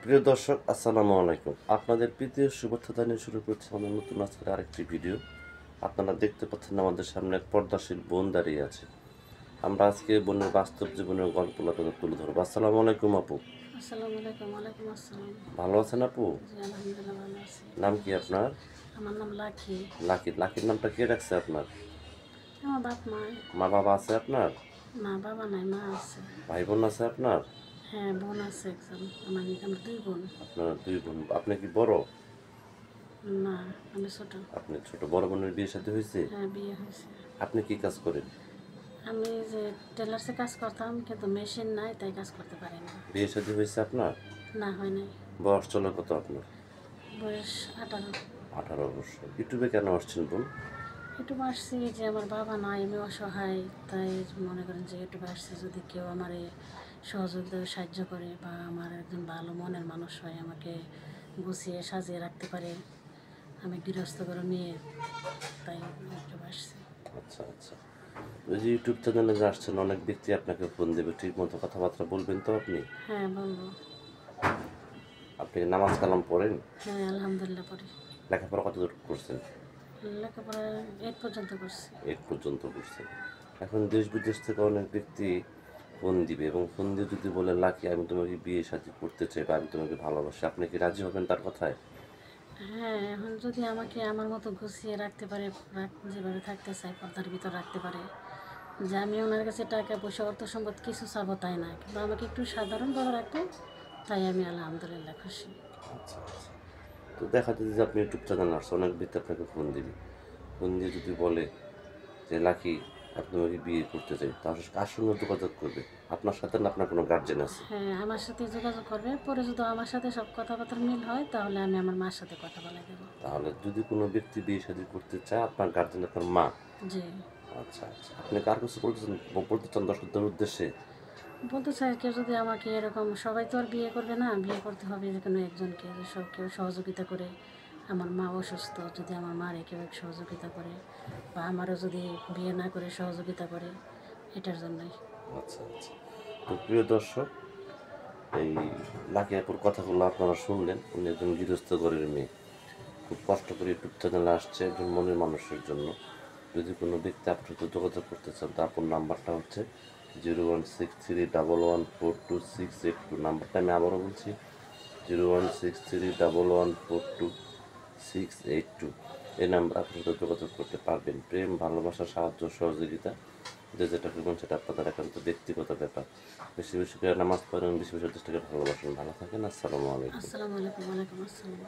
প্রিয় দর্শক, আসসালামু আলাইকুম। আপনাদের প্রীতীয় শুভেচ্ছা জানিয়ে শুরু করছি আমাদের নতুন আজকের আরেকটি ভিডিও। আপনারা দেখতে পাচ্ছেন আমাদের সামনে এক পর্দাশীল বোন দাঁড়িয়ে আছে। আমরা আজকে বোনের বাস্তব জীবনের গল্পগুলো আপনাদের তুলে ধরবো। আসসালামু আলাইকুম আপু। আসসালামু আলাইকুম। ওয়ালাইকুম আসসালাম। ভালো আছেন আপু? জি, আলহামদুলিল্লাহ ভালো আছি। নাম আপনি কি ভালো আছেন? আপনার? আমার নাম লাকি। লাকি। লাকির নামটা কে রাখছে আপনার? আমার বাপ মা। মা বাবা আছে আপনার? না, বাবা নাই, মা আছে। ভাই বোন আছে আপনার? হ্যাঁ, বোন আছে একজন। আমরা দুই বোন। আপনার দুই বোন। আপনি কি বড়? না, আমি ছোট। আপনি ছোট। বড় বোনের বিয়ে শাদী হয়েছে? হ্যাঁ, বিয়ে হয়েছে। আপনি কি কাজ করেন? আমি যে টেলার্সে কাজ করতাম, কিন্তু মেশিন নাই, তাই কাজ করতে পারি না। বিয়ে শাদী হয়েছে আপনার? না, হয় নাই। বয়স চলে কত আপনার? বয়স 18। 18 বছর। ইউটিউবে কেন আসছেন বোন? ইউটিউবে আসছি যে আমার বাবা নাই, আমি অসহায়, তাই মনে করেন যে ইউটিউবে আসছি যদি কেউ আমার সহযোগিতা সাহায্য করে বা আমার একজন ভালো মনের মানুষ হয়, আমাকে গুছিয়ে সাজিয়ে রাখতে পারে। আমি গৃহস্থ করে মেয়ে, তাই ইউটিউবে আসছি। আচ্ছা আচ্ছা। ওই যে ইউটিউব চ্যানেলে যে আসছেন, অনেক ব্যক্তি আপনাকে ফোন দেবে, ঠিক মতো কথাবার্তা বলবেন তো আপনি? হ্যাঁ, বলবো। আপনি নামাজ কালাম পড়েন? হ্যাঁ, আলহামদুলিল্লাহ পড়ি। লেখাপড়া কতদূর করছেন? লেখাপড়া 8 পর্যন্ত করছি। 8 পর্যন্ত করছেন। এখন দেশ বিদেশ থেকে অনেক ব্যক্তি ফোন দিবে এবং ফোন দিয়ে যদি বলে, লাকি আমি তোমাকে বিয়ে শাদী করতে চাই বা আমি তোমাকে ভালোবাসি, আপনি কি রাজি হবেন তার কথায়? হ্যাঁ, এখন যদি আমাকে আমার মতো গুছিয়ে রাখতে পারে, যেভাবে থাকতে চাই পর্দার ভিতর রাখতে পারে, যে আমি ওনার কাছে টাকা পয়সা অর্থ সম্পদ কিছু চাবো তাই না, কিন্তু আমাকে একটু সাধারণভাবে রাখবো, তাই আমি আলহামদুলিল্লাহ খুশি। আচ্ছা আচ্ছা। তো দেখা যাচ্ছে যে আপনি ইউটিউব চ্যানেল আসছে, অনেক ব্যক্তি আপনাকে ফোন দিবে। ফোন দিয়ে যদি বলে যে, লাকি আপনি আমাকে বিয়ে করতে চাই, তাহলে কার সঙ্গে যোগাযোগ করবে? আপনার সাথে না আপনার কোনো গার্জেন আছে? হ্যাঁ, আমার সাথে যোগাযোগ করবে, পরে যদি আমার সাথে সব কথাবার্তার মিল হয় তাহলে আমি আমার মার সাথে কথা বলে দেবো। তাহলে যদি কোনো ব্যক্তি বিয়ে শাদী করতে চায়, আপনার গার্জেন আপনার মা? জি। আচ্ছা আচ্ছা। আপনি কার কাছে বলতে চান দর্শকদের উদ্দেশ্যে? বলতে চাই কেউ যদি আমাকে এরকম, সবাই তো আর বিয়ে করবে না, বিয়ে করতে হবে যে কোনো একজনকে, যে সব কেউ সহযোগিতা করে। আমার মা অসুস্থ, যদি আমার মারে কেউ এক সহযোগিতা করে, বা আমারও যদি বিয়ে না করে সহযোগিতা করে, এটার জন্যই। আচ্ছা আচ্ছা। তো প্রিয় দর্শক, এই লাকি আপুর কথাগুলো আপনারা শুনলেন। উনি একজন গৃহস্থ ঘরের মেয়ে, খুব কষ্ট করে ইউটিউব চ্যানেলে আসছে একজন মনের মানুষের জন্য। যদি কোনো ব্যক্তি আপনার সাথে যোগাযোগ করতে চান, তো আপনার নাম্বারটা হচ্ছে 0163114268 নাম্বারটা আমি আবারও বলছি, 0163114268। এই নাম্বার আপনার সাথে যোগাযোগ করতে পারবেন। প্রেম, ভালোবাসা, সাহায্য, সহযোগিতা, যে যেটা করবেন সেটা আপনাদের একান্ত ব্যক্তিগত ব্যাপার। বেশি বেশি করে নামাজ পড়েন, বেশি বেশি চেষ্টা করে ভালোবাসেন। ভালো থাকেন। আসসালামু আলাইকুম। আসসালামু আলাইকুম। ওয়ালাইকুম আসসালাম।